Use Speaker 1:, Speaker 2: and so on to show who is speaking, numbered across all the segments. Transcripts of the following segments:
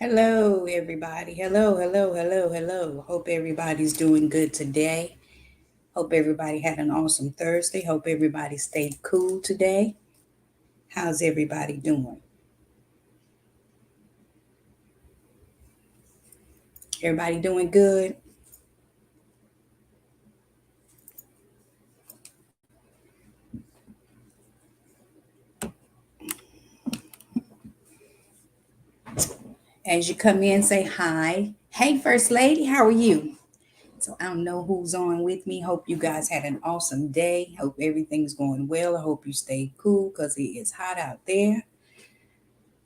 Speaker 1: Hello, everybody. Hello, hello, hello, hello. Hope everybody's doing good today. Hope everybody had an awesome Thursday. Hope everybody stayed cool today. How's everybody doing? Everybody doing good? As you come in, say hi. Hey, First Lady, how are you? So I don't know who's on with me. Hope you guys had an awesome day. Hope everything's going well. I hope you stay cool because it is hot out there.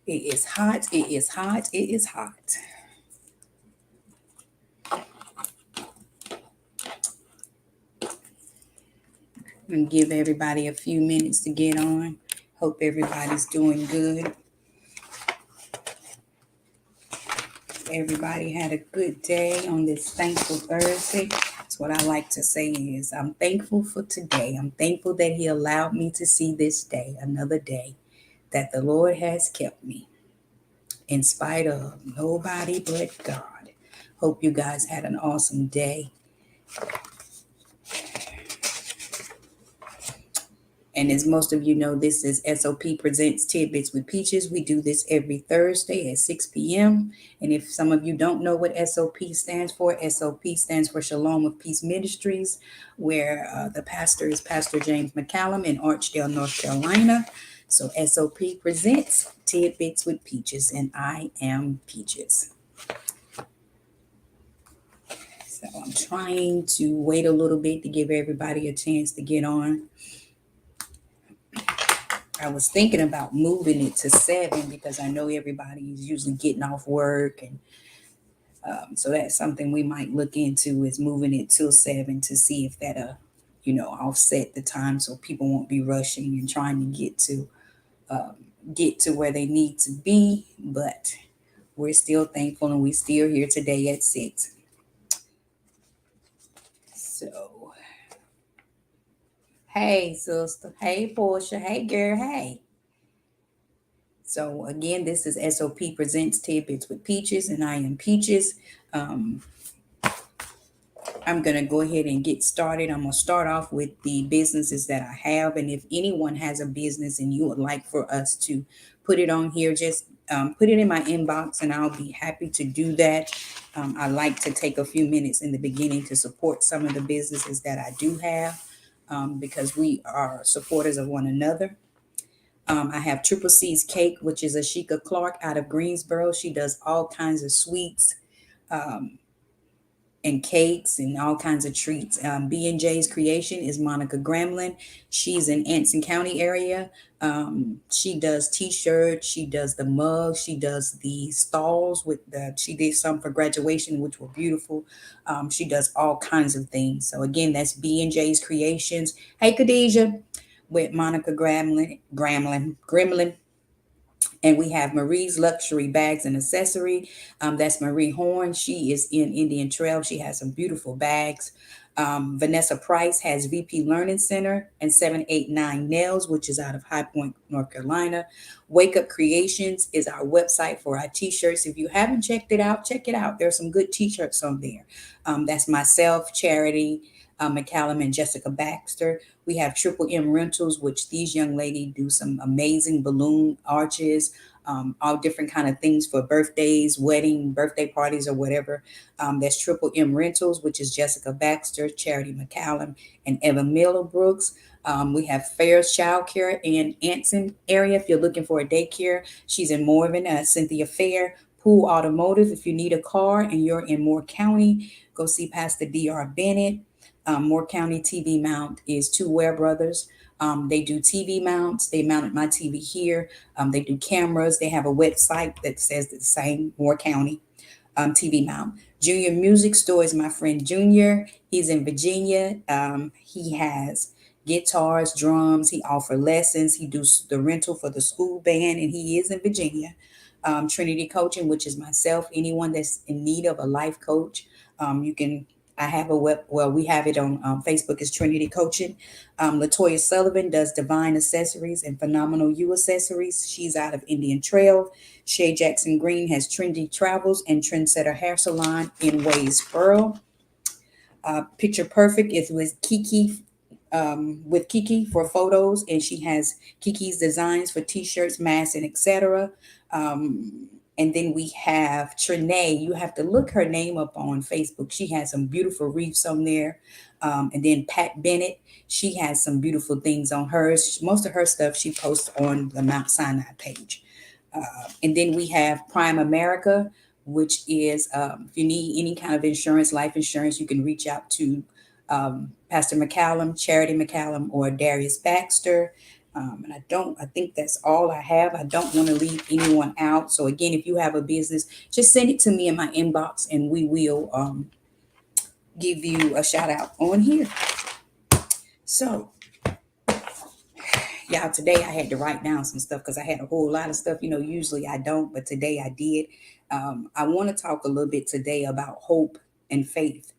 Speaker 1: It is hot. It is hot. It is hot. And give everybody a few minutes to get on. Hope everybody's doing good. Everybody had a good day on this thankful Thursday. That's what I like to say is I'm thankful for today. I'm thankful that he allowed me to see this day, another day that the Lord has kept me in spite of nobody but God. Hope you guys had an awesome day. And as most of you know, this is S.O.P Presents Tidbits with Peaches. We do this every Thursday at 6 p.m. And if some of you don't know what S.O.P stands for, S.O.P stands for Shalom of Peace Ministries, where the pastor is Pastor James McCallum in Archdale, North Carolina. So S.O.P presents Tidbits with Peaches, and I am Peaches. So I'm trying to wait a little bit to give everybody a chance to get on. I was thinking about moving it to 7 because I know everybody is usually getting off work, and so that's something we might look into is moving it till 7 to see if that offset the time so people won't be rushing and trying to get to where they need to be. But we're still thankful and we're still here today at 6. So hey sister, hey Portia, hey girl, hey. So again, this is S.O.P Presents Tidbits with Peaches, and I am Peaches. Um, I'm going to go ahead and get started. I'm going to start off with the businesses that I have. And if anyone has a business and you would like for us to put it on here, just put it in my inbox and I'll be happy to do that. I like to take a few minutes in the beginning to support some of the businesses that I do have because we are supporters of one another. I have Triple C's Cake, which is Ashika Clark out of Greensboro. She does all kinds of sweets and cakes and all kinds of treats. B&J's Creation is Monica Gramlin. She's in Anson County area. She does T-shirts. She does the mugs. She does the stalls she did some for graduation, which were beautiful. She does all kinds of things. So again, that's B&J's Creations. Hey, Khadijah, with Monica Gremlin. And we have Marie's Luxury Bags and Accessory. That's Marie Horn. She is in Indian Trail. She has some beautiful bags. Vanessa Price has VP Learning Center and 789 Nails, which is out of High Point, North Carolina. Wake Up Creations is our website for our t-shirts. If you haven't checked it out, check it out. There's some good t-shirts on there. That's myself, Charity, McCallum, and Jessica Baxter. We have Triple M Rentals, which these young ladies do some amazing balloon arches, all different kind of things for birthdays, birthday parties, or whatever. That's Triple M Rentals, which is Jessica Baxter, Charity McCallum, and Eva Miller Brooks. We have Fair's Child Care in Anson area. If you're looking for a daycare, she's in Morven. Cynthia Fair. Pool Automotive. If you need a car and you're in Moore County, go see Pastor D.R. Bennett. Moore County TV mount is Two Ware Brothers. They do TV mounts. They mounted my TV here. They do cameras. They have a website that says the same, Moore County TV mount. Junior Music Store is my friend Junior. He's in Virginia. He has guitars, drums. He offers lessons. He does the rental for the school band, and he is in Virginia. Trinity Coaching, which is myself. Anyone that's in need of a life coach, you can I have a web, well, we have it on Facebook as Trinity Coaching. Latoya Sullivan does Divine Accessories and Phenomenal You Accessories. She's out of Indian Trail. Shay Jackson Green has Trendy Travels and Trendsetter Hair Salon in Waysboro. Picture Perfect is with Kiki for photos, and she has Kiki's designs for t-shirts, masks, and etc. Um, and then we have Trinae. You have to look her name up on Facebook. She has some beautiful reefs on there. And then Pat Bennett, she has some beautiful things on hers. Most of her stuff she posts on the Mount Sinai page. And then we have Prime America, which is if you need any kind of insurance, life insurance, you can reach out to Pastor McCallum, Charity McCallum, or Darius Baxter. I think that's all I have. I don't want to leave anyone out. So again, if you have a business, just send it to me in my inbox and we will give you a shout out on here. So y'all, today I had to write down some stuff because I had a whole lot of stuff. Usually I don't, but today I did. I want to talk a little bit today about hope and faith,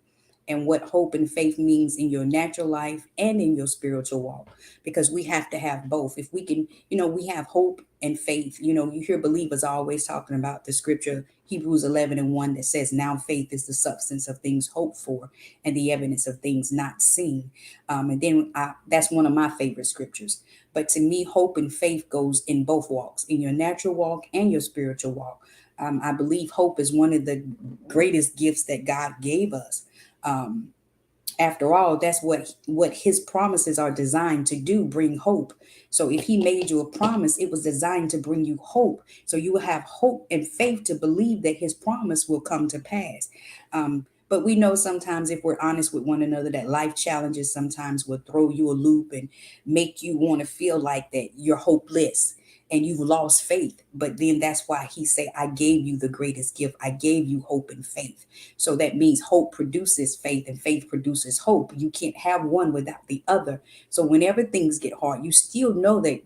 Speaker 1: and what hope and faith means in your natural life and in your spiritual walk, because we have to have both. If we can, we have hope and faith. You hear believers always talking about the scripture Hebrews 11:1 that says, now faith is the substance of things hoped for and the evidence of things not seen. And then that's one of my favorite scriptures. But to me, hope and faith goes in both walks, in your natural walk and your spiritual walk. I believe hope is one of the greatest gifts that God gave us. um, After all, that's what his promises are designed to do, bring hope. So if he made you a promise, it was designed to bring you hope, so you will have hope and faith to believe that his promise will come to pass. But we know sometimes, if we're honest with one another, that life challenges sometimes will throw you a loop and make you want to feel like that you're hopeless and you've lost faith. But then that's why he said, I gave you the greatest gift. I gave you hope and faith. So that means hope produces faith and faith produces hope. You can't have one without the other. So whenever things get hard, you still know that,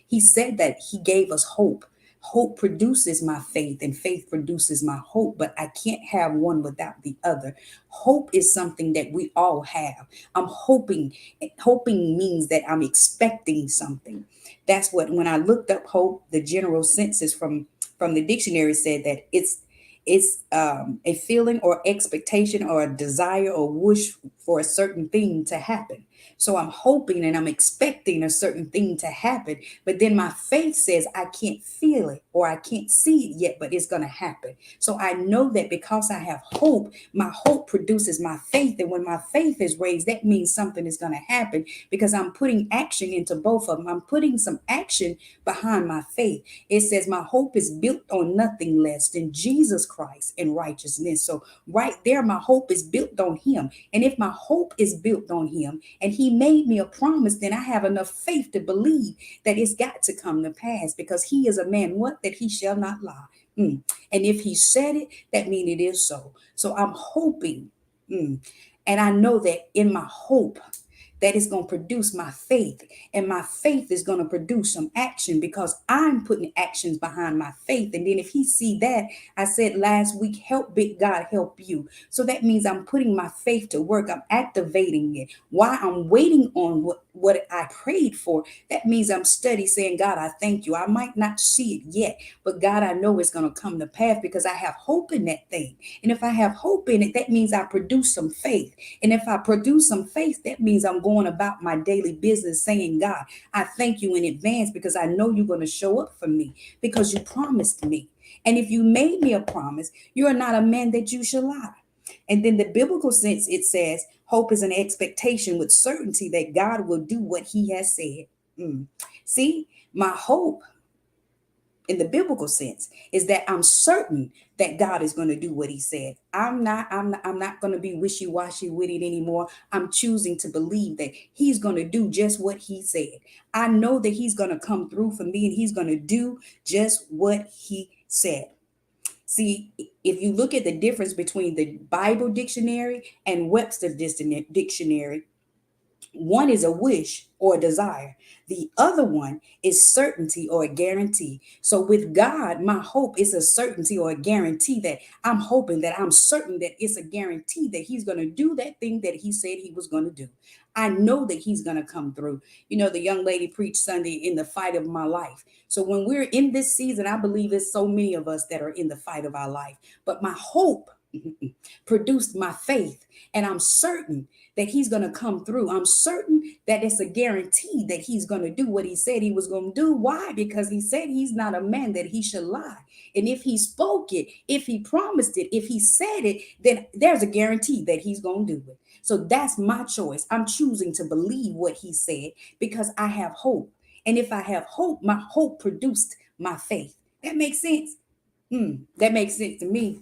Speaker 1: he said that he gave us hope. Hope produces my faith and faith produces my hope, but I can't have one without the other. Hope is something that we all have. I'm hoping. Hoping means that I'm expecting something. That's what, when I looked up hope, the general census from the dictionary said that it's a feeling or expectation or a desire or wish for a certain thing to happen. So I'm hoping and I'm expecting a certain thing to happen, but then my faith says I can't feel it or I can't see it yet, but it's going to happen. So I know that because I have hope, my hope produces my faith. And when my faith is raised, that means something is going to happen, because I'm putting action into both of them. I'm putting some action behind my faith. It says my hope is built on nothing less than Jesus Christ and righteousness. So right there, my hope is built on him. And if my hope is built on him and he made me a promise, then I have enough faith to believe that it's got to come to pass, because he is a man, what, that he shall not lie. And if he said it, that means it is so. So I'm hoping. And I know that in my hope, that is going to produce my faith, and my faith is going to produce some action, because I'm putting actions behind my faith. And then if he see that, I said last week, help big God help you. So that means I'm putting my faith to work. I'm activating it. While I'm waiting on what I prayed for, that means I'm steady saying, God, I thank you. I might not see it yet, but God, I know it's going to come to pass because I have hope in that thing. And if I have hope in it, that means I produce some faith. And if I produce some faith, that means I'm going about my daily business saying, God, I thank you in advance, because I know you're going to show up for me, because you promised me. And if you made me a promise, you are not a man that you shall lie. And then the biblical sense, it says, hope is an expectation with certainty that God will do what he has said. See, my hope in the biblical sense is that I'm certain that God is going to do what he said. I'm not going to be wishy-washy with it anymore. I'm choosing to believe that he's going to do just what he said. I know that he's going to come through for me, and he's going to do just what he said. See, if you look at the difference between the Bible dictionary and Webster dictionary, One is a wish or a desire. The other one is certainty or a guarantee. So with God, my hope is a certainty or a guarantee that I'm hoping, that I'm certain that it's a guarantee that he's going to do that thing that he said he was going to do. I know that he's going to come through. You know, the young lady preached Sunday, in the fight of my life. So when we're in this season, I believe it's so many of us that are in the fight of our life. But my hope produced my faith. And I'm certain that he's going to come through. I'm certain that it's a guarantee that he's going to do what he said he was going to do. Why? Because he said he's not a man that he should lie. And if he spoke it, if he promised it, if he said it, then there's a guarantee that he's going to do it. So that's my choice. I'm choosing to believe what he said because I have hope. And if I have hope, my hope produced my faith. That makes sense. That makes sense to me.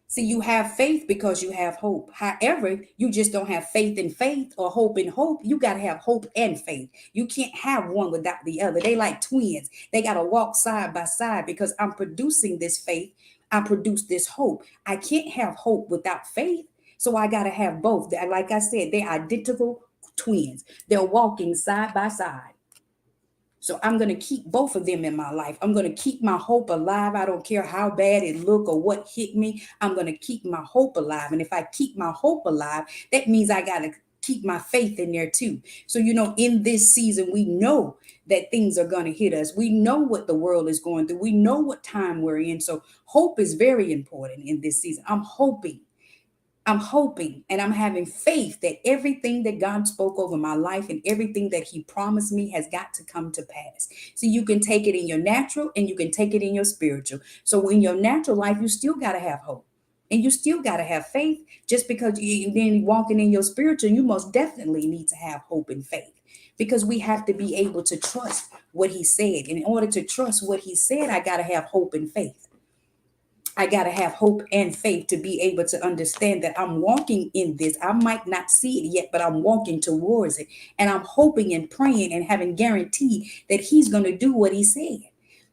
Speaker 1: See, you have faith because you have hope. However, you just don't have faith in faith or hope in hope. You got to have hope and faith. You can't have one without the other. They like twins. They got to walk side by side because I'm producing this faith. I produce this hope. I can't have hope without faith. So I got to have both. Like I said, they're identical twins. They're walking side by side. So I'm going to keep both of them in my life. I'm going to keep my hope alive. I don't care how bad it look or what hit me. I'm going to keep my hope alive. And if I keep my hope alive, that means I got to keep my faith in there too. So, you know, in this season, we know that things are going to hit us. We know what the world is going through. We know what time we're in. So hope is very important in this season. I'm hoping and I'm having faith that everything that God spoke over my life and everything that he promised me has got to come to pass. So you can take it in your natural and you can take it in your spiritual. So in your natural life, you still got to have hope and you still got to have faith. Just because you then walking in your spiritual, you most definitely need to have hope and faith because we have to be able to trust what he said. And in order to trust what he said, I got to have hope and faith. I got to have hope and faith to be able to understand that I'm walking in this. I might not see it yet, but I'm walking towards it. And I'm hoping and praying and having guarantee that he's going to do what he said.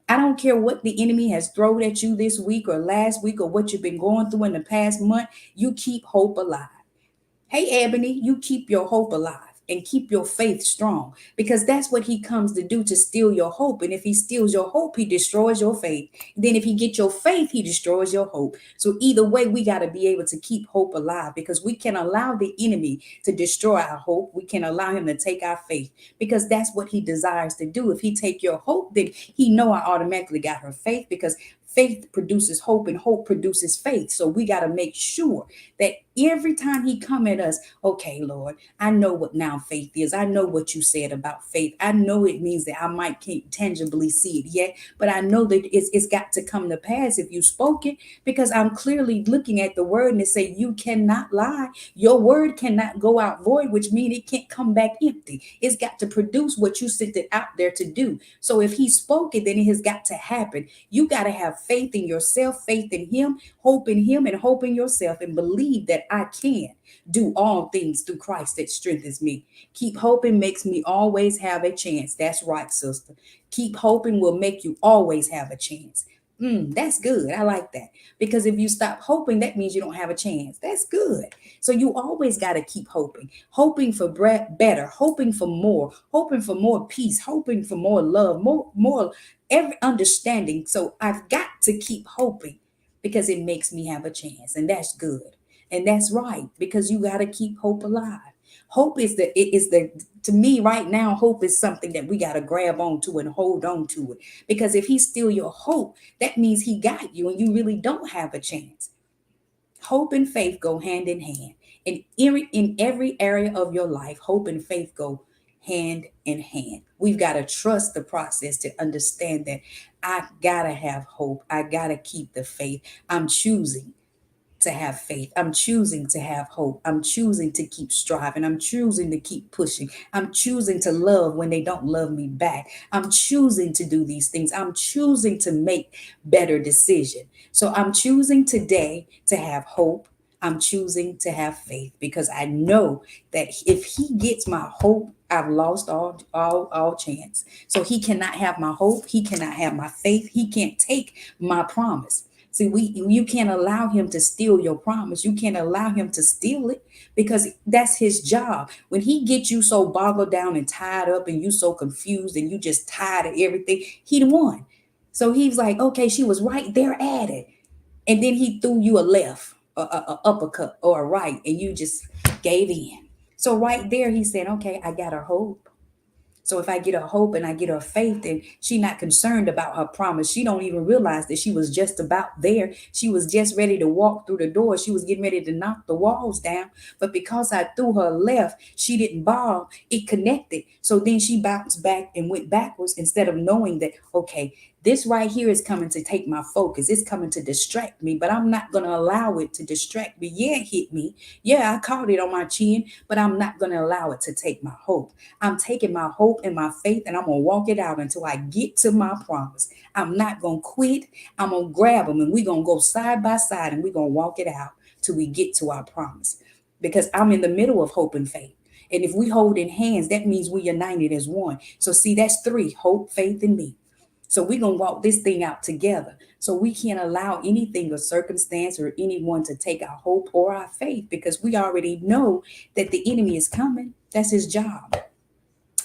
Speaker 1: I don't care what the enemy has thrown at you this week or last week or what you've been going through in the past month. You keep hope alive. Hey, Ebony, you keep your hope alive and keep your faith strong because that's what he comes to do, to steal your hope. And if he steals your hope, he destroys your faith. Then if he gets your faith, he destroys your hope. So either way, we got to be able to keep hope alive because we can allow the enemy to destroy our hope. We can allow him to take our faith because that's what he desires to do. If he take your hope, then he know I automatically got her faith because faith produces hope and hope produces faith. So we got to make sure that every time he come at us, okay, Lord, I know what now faith is. I know what you said about faith. I know it means that I might can't tangibly see it yet, but I know that it's got to come to pass if you spoke it because I'm clearly looking at the word and it say you cannot lie. Your word cannot go out void, which means it can't come back empty. It's got to produce what you sent it out there to do. So if he spoke it, then it has got to happen. You got to have faith in yourself, faith in him, and hope in yourself, and believe that I can do all things through Christ that strengthens me. Keep hoping makes me always have a chance. That's right, sister. Keep hoping will make you always have a chance. That's good. I like that. Because if you stop hoping, that means you don't have a chance. That's good. So you always got to keep hoping for better, hoping for more peace, hoping for more love, more every understanding. So I've got to keep hoping because it makes me have a chance. And that's good. And that's right, because you got to keep hope alive. Hope is to me right now, hope is something that we got to grab onto and hold on to it. Because if he steal your hope, that means he got you and you really don't have a chance. Hope and faith go hand in hand. In every area of your life, hope and faith go hand in hand. We've got to trust the process to understand that I got to have hope. I got to keep the faith. I'm choosing to have faith. I'm choosing to have hope. I'm choosing to keep striving. I'm choosing to keep pushing. I'm choosing to love when they don't love me back. I'm choosing to do these things. I'm choosing to make better decisions. So I'm choosing today to have hope. I'm choosing to have faith because I know that if he gets my hope, I've lost all chance. So he cannot have my hope. He cannot have my faith. He can't take my promise See, you can't allow him to steal your promise. You can't allow him to steal it because that's his job. When he gets you so boggled down and tied up and you so confused and you just tired of everything, he the one. So he's like, okay, she was right there at it. And then he threw you a left, a uppercut or a right, and you just gave in. So right there, he said, okay, I got her hope. So if I get her hope and I get her faith, then she not concerned about her promise. She don't even realize that she was just about there. She was just ready to walk through the door. She was getting ready to knock the walls down. But because I threw her left, she didn't bob. It connected. So then she bounced back and went backwards instead of knowing that, okay, this right here is coming to take my focus. It's coming to distract me, but I'm not going to allow it to distract me. Yeah, it hit me. Yeah, I caught it on my chin, but I'm not going to allow it to take my hope. I'm taking my hope and my faith and I'm going to walk it out until I get to my promise. I'm not going to quit. I'm going to grab them and we're going to go side by side and we're going to walk it out till we get to our promise. Because I'm in the middle of hope and faith. And if we hold in hands, that means we're united as one. So see, that's three: hope, faith, and me. So we're going to walk this thing out together. So we can't allow anything or circumstance or anyone to take our hope or our faith because we already know that the enemy is coming. That's his job.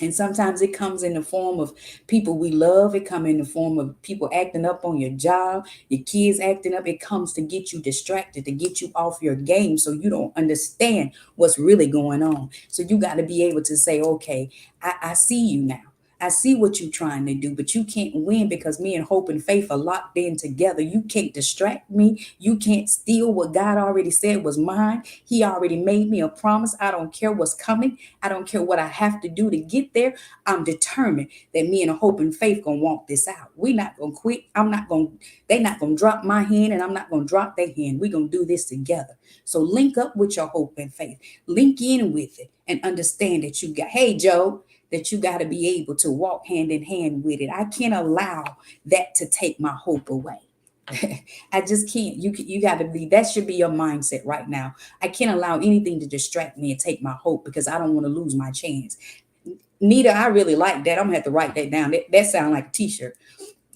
Speaker 1: And sometimes it comes in the form of people we love. It comes in the form of people acting up on your job, your kids acting up. It comes to get you distracted, to get you off your game so you don't understand what's really going on. So you got to be able to say, okay, I see you now. I see what you're trying to do, but you can't win because me and hope and faith are locked in together. You can't distract me. You can't steal what God already said was mine. He already made me a promise. I don't care what's coming. I don't care what I have to do to get there. I'm determined that me and hope and faith gonna walk this out. We're not gonna quit. I'm not gonna, they're not gonna drop my hand and I'm not gonna drop their hand. We're gonna do this together. So link up with your hope and faith. Link in with it and understand that you got, hey Joe, that you got to be able to walk hand in hand with it. I can't allow that to take my hope away. I just can't. You got to be. That should be your mindset right now. I can't allow anything to distract me and take my hope because I don't want to lose my chance. Nita, I really like that. I'm gonna have to write that down. That sounds like a T-shirt.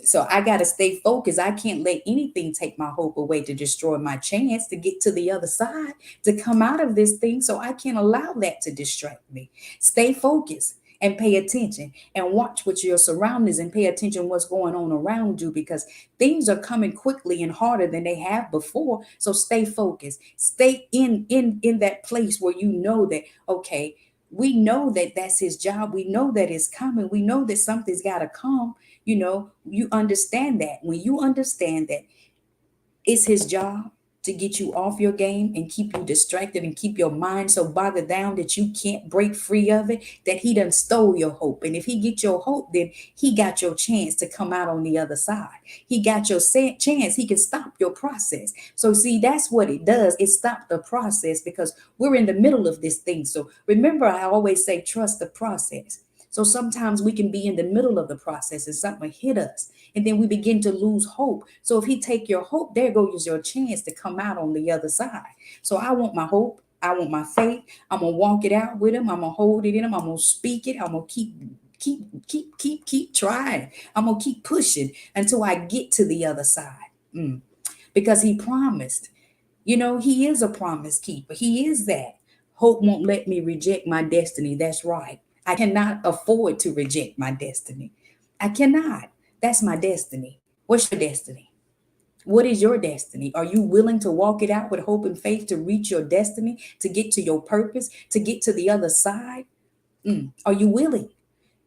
Speaker 1: So I got to stay focused. I can't let anything take my hope away to destroy my chance to get to the other side, to come out of this thing. So I can't allow that to distract me. Stay focused and pay attention and watch what your surroundings and pay attention what's going on around you because things are coming quickly and harder than they have before. So stay focused. Stay in that place where you know that, okay, we know that that's his job. We know that it's coming. We know that something's got to come. You understand that. When you understand that it's his job to get you off your game and keep you distracted and keep your mind so bogged down that you can't break free of it, that he done stole your hope. And if he get your hope, then he got your chance to come out on the other side. He got your chance. He can stop your process. So see, that's what it does. It stopped the process because we're in the middle of this thing. So remember, I always say, trust the process. So sometimes we can be in the middle of the process and something hit us and then we begin to lose hope. So if he take your hope, there goes your chance to come out on the other side. So I want my hope. I want my faith. I'm going to walk it out with him. I'm going to hold it in him. I'm going to speak it. I'm going to keep trying. I'm going to keep pushing until I get to the other side. Because he promised. He is a promise keeper. He is that. Hope won't let me reject my destiny. That's right. I cannot afford to reject my destiny. I cannot. That's my destiny. What's your destiny? What is your destiny? Are you willing to walk it out with hope and faith to reach your destiny, to get to your purpose, to get to the other side? Are you willing?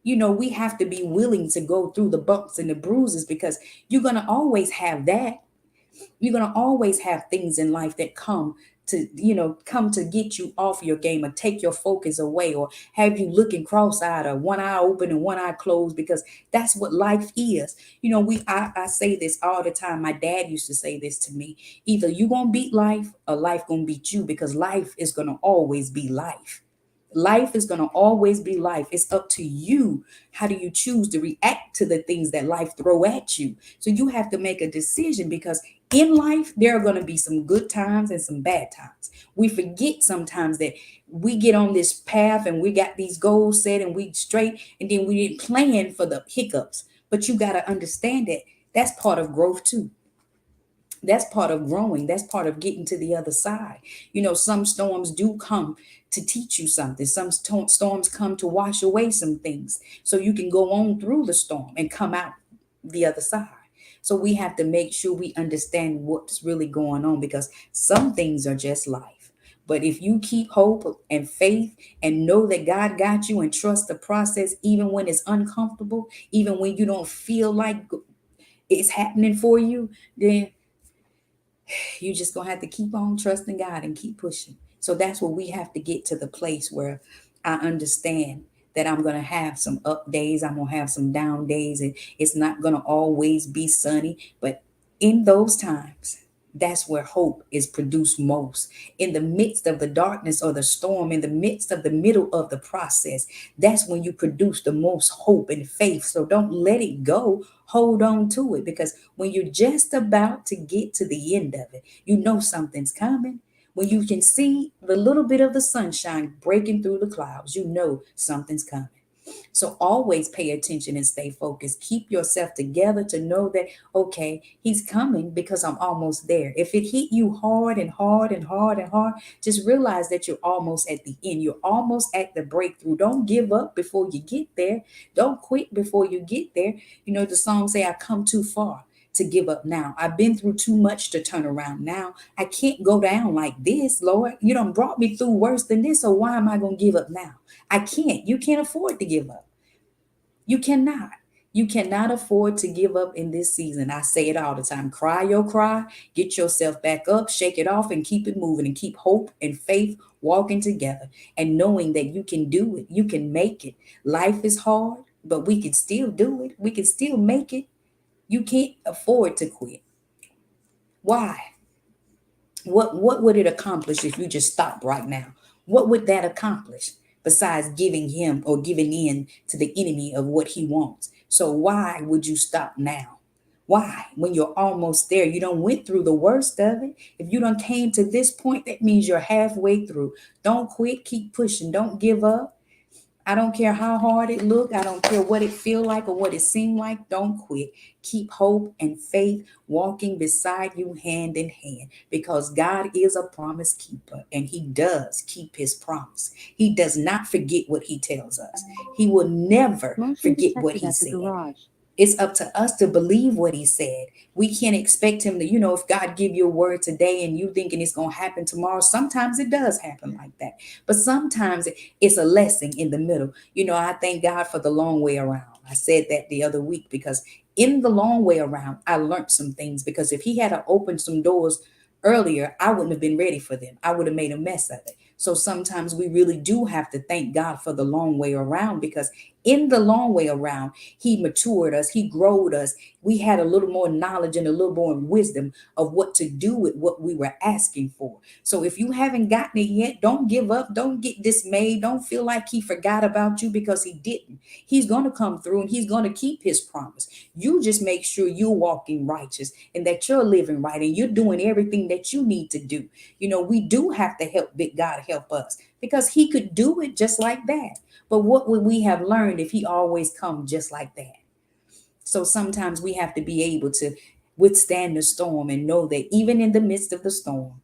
Speaker 1: We have to be willing to go through the bumps and the bruises because you're going to always have that. You're going to always have things in life that come to get you off your game or take your focus away or have you looking cross-eyed or one eye open and one eye closed because that's what life is. I say this all the time. My dad used to say this to me. Either you going to beat life or life going to beat you because life is going to always be life. Life is going to always be life. It's up to you. How do you choose to react to the things that life throw at you? So you have to make a decision because in life, there are going to be some good times and some bad times. We forget sometimes that we get on this path and we got these goals set and we straight and then we didn't plan for the hiccups. But you got to understand that that's part of growth too. That's part of growing. That's part of getting to the other side. Some storms do come to teach you something. Some storms come to wash away some things so you can go on through the storm and come out the other side. So we have to make sure we understand what's really going on, because some things are just life. But if you keep hope and faith and know that God got you and trust the process, even when it's uncomfortable, even when you don't feel like it's happening for you, then you just gonna have to keep on trusting God and keep pushing. So that's where we have to get to the place where I understand that I'm gonna have some up days, I'm gonna have some down days, and it's not gonna always be sunny. But in those times, that's where hope is produced most. In the midst of the darkness or the storm, in the midst of the middle of the process, that's when you produce the most hope and faith. So don't let it go. Hold on to it, because when you're just about to get to the end of it, you know something's coming. When you can see the little bit of the sunshine breaking through the clouds, you know something's coming. So always pay attention and stay focused. Keep yourself together to know that, okay, he's coming because I'm almost there. If it hit you hard and hard and hard and hard, just realize that you're almost at the end. You're almost at the breakthrough. Don't give up before you get there. Don't quit before you get there. The song say, I come too far to give up now. I've been through too much to turn around now. I can't go down like this, Lord. You done brought me through worse than this, so why am I going to give up now? I can't. You can't afford to give up. You cannot. You cannot afford to give up in this season. I say it all the time. Cry your cry, get yourself back up, shake it off, and keep it moving, and keep hope and faith walking together, and knowing that you can do it. You can make it. Life is hard, but we can still do it. We can still make it. You can't afford to quit. Why? What would it accomplish if you just stop right now? What would that accomplish besides giving him or giving in to the enemy of what he wants? So why would you stop now? Why? When you're almost there, you don't went through the worst of it. If you don't came to this point, that means you're halfway through. Don't quit, keep pushing, don't give up. I don't care how hard it look. I don't care what it feel like or what it seem like. Don't quit. Keep hope and faith walking beside you hand in hand, because God is a promise keeper and he does keep his promise. He does not forget what he tells us. He will never
Speaker 2: Motion
Speaker 1: forget what
Speaker 2: detected
Speaker 1: he
Speaker 2: at the
Speaker 1: said.
Speaker 2: garage.
Speaker 1: It's up to us to believe what he said. We can't expect him to, if God give you a word today and you thinking it's going to happen tomorrow, sometimes it does happen like that. But sometimes it's a lesson in the middle. I thank God for the long way around. I said that the other week, because in the long way around, I learned some things, because if he had opened some doors earlier, I wouldn't have been ready for them. I would have made a mess of it. So sometimes we really do have to thank God for the long way around, because in the long way around, he matured us, he growed us. We had a little more knowledge and a little more wisdom of what to do with what we were asking for. So if you haven't gotten it yet, don't give up, don't get dismayed, don't feel like he forgot about you, because he didn't. He's going to come through and he's going to keep his promise. You just make sure you're walking righteous and that you're living right and you're doing everything that you need to do. We do have to help big God help us, because he could do it just like that. But what would we have learned if he always come just like that? So sometimes we have to be able to withstand the storm and know that even in the midst of the storm,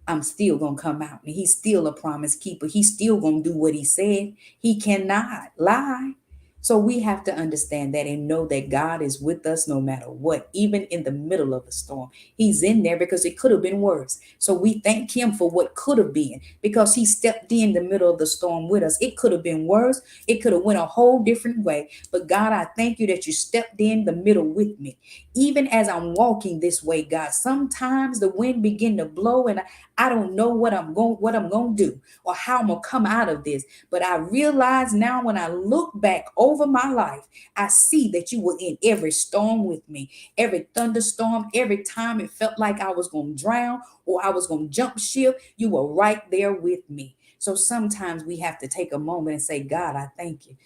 Speaker 1: I'm still gonna come out. And he's still a promise keeper. He's still gonna do what he said. He cannot lie. So we have to understand that and know that God is with us no matter what, even in the middle of the storm. He's in there because it could have been worse. So we thank him for what could have been, because he stepped in the middle of the storm with us. It could have been worse. It could have went a whole different way. But God, I thank you that you stepped in the middle with me. Even as I'm walking this way, God, sometimes the wind begin to blow and I don't know what I'm going to do or how I'm going to come out of this. But I realize now, when I look back over my life, I see that you were in every storm with me, every thunderstorm, every time it felt like I was going to drown or I was going to jump ship, you were right there with me. So sometimes we have to take a moment and say, God, I thank you.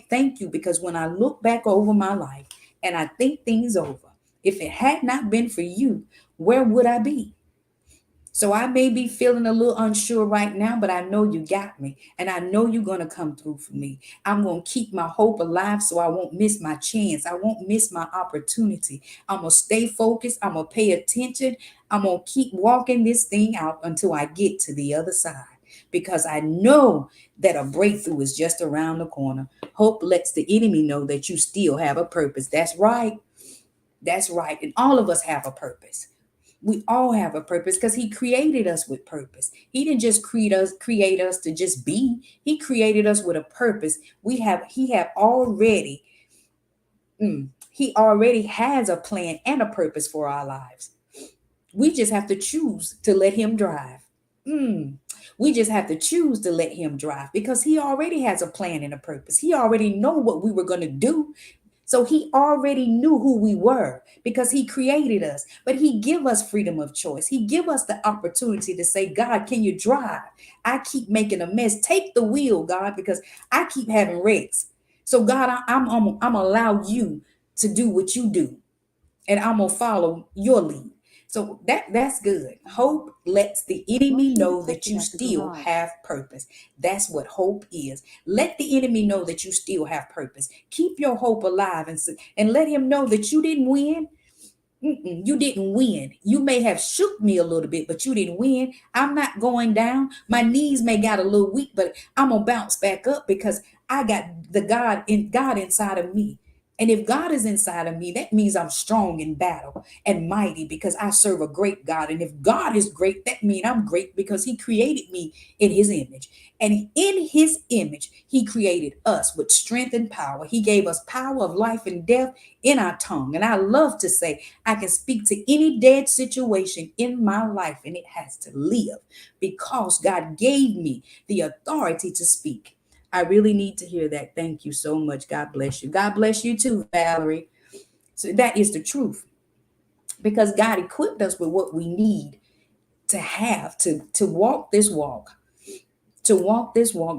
Speaker 1: Thank you, because when I look back over my life and I think things over, if it had not been for you, where would I be? So I may be feeling a little unsure right now, but I know you got me. And I know you're going to come through for me. I'm going to keep my hope alive so I won't miss my chance. I won't miss my opportunity. I'm going to stay focused. I'm going to pay attention. I'm going to keep walking this thing out until I get to the other side because I know that a breakthrough is just around the corner. Hope lets the enemy know that you still have a purpose. That's right. That's right. And all of us have a purpose. We all have a purpose because he created us with purpose. He didn't just create us to just be. He created us with a purpose. He have already he already has a plan and a purpose for our lives. We just have to choose to let him drive. Mm. We just have to choose to let him drive because he already has a plan and a purpose. He already know what we were going to do. So he already knew who we were because he created us. But he give us freedom of choice. He give us the opportunity to say, God, can you drive? I keep making a mess. Take the wheel, God, because I keep having wrecks. So God, I'm allow you to do what you do, and I'm gonna follow your lead. So that's good. Hope lets the enemy know that you still have purpose. That's what hope is. Let the enemy know that you still have purpose. Keep your hope alive and let him know that you didn't win. You didn't win. You may have shook me a little bit, but you didn't win. I'm not going down. My knees may got a little weak, but I'm gonna bounce back up because I got the God inside of me. And if God is inside of me, that means I'm strong in battle and mighty because I serve a great God. And if God is great, that means I'm great because he created me in his image. And in his image, he created us with strength and power. He gave us power of life and death in our tongue. And I love to say, I can speak to any dead situation in my life and it has to live because God gave me the authority to speak. I really need to hear that. Thank you so much. God bless you. God bless you too, Valerie. So that is the truth because God equipped us with what we need to have to walk this walk,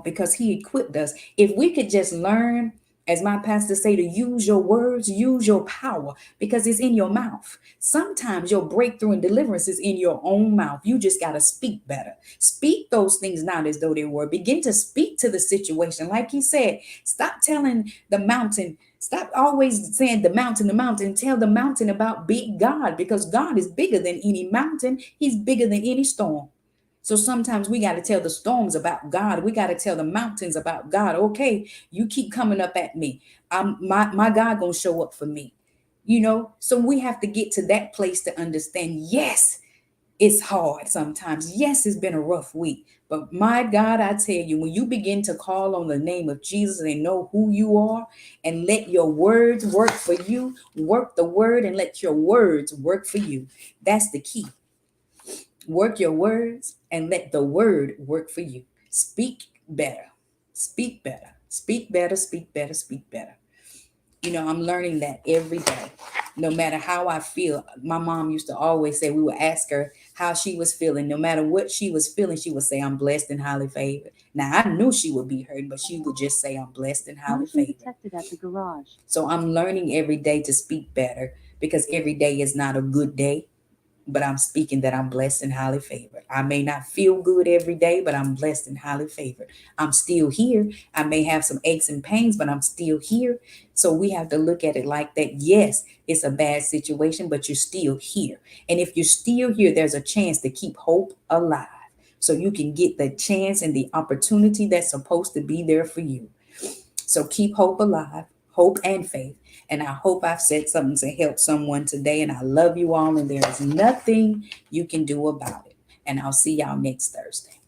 Speaker 1: because he equipped us. If we could just learn, as my pastor say, to use your words, use your power, because it's in your mouth. Sometimes your breakthrough and deliverance is in your own mouth. You just got to speak better. Speak those things not as though they were. Begin to speak to the situation. Like he said, stop telling the mountain, stop always saying the mountain. Tell the mountain about big God, because God is bigger than any mountain. He's bigger than any storm. So sometimes we got to tell the storms about God. We got to tell the mountains about God. Okay, you keep coming up at me. My God gonna show up for me. So we have to get to that place to understand. Yes, it's hard sometimes. Yes, it's been a rough week. But my God, I tell you, when you begin to call on the name of Jesus and know who you are and let your words work for you, work the word and let your words work for you. That's the key. Work your words and let the word work for you. Speak better. Speak better. Speak better. Speak better. Speak better. I'm learning that every day. No matter how I feel, my mom used to always say, we would ask her how she was feeling. No matter what she was feeling, she would say, I'm blessed and highly favored. Now, I knew she would be hurt, but she would just say, I'm blessed and highly favored. Detected at the garage. So I'm learning every day to speak better because every day is not a good day, but I'm speaking that I'm blessed and highly favored. I may not feel good every day, but I'm blessed and highly favored. I'm still here. I may have some aches and pains, but I'm still here. So we have to look at it like that. Yes, it's a bad situation, but you're still here. And if you're still here, there's a chance to keep hope alive. So you can get the chance and the opportunity that's supposed to be there for you. So keep hope alive, hope and faith. And I hope I've said something to help someone today. And I love you all. And there is nothing you can do about it. And I'll see y'all next Thursday.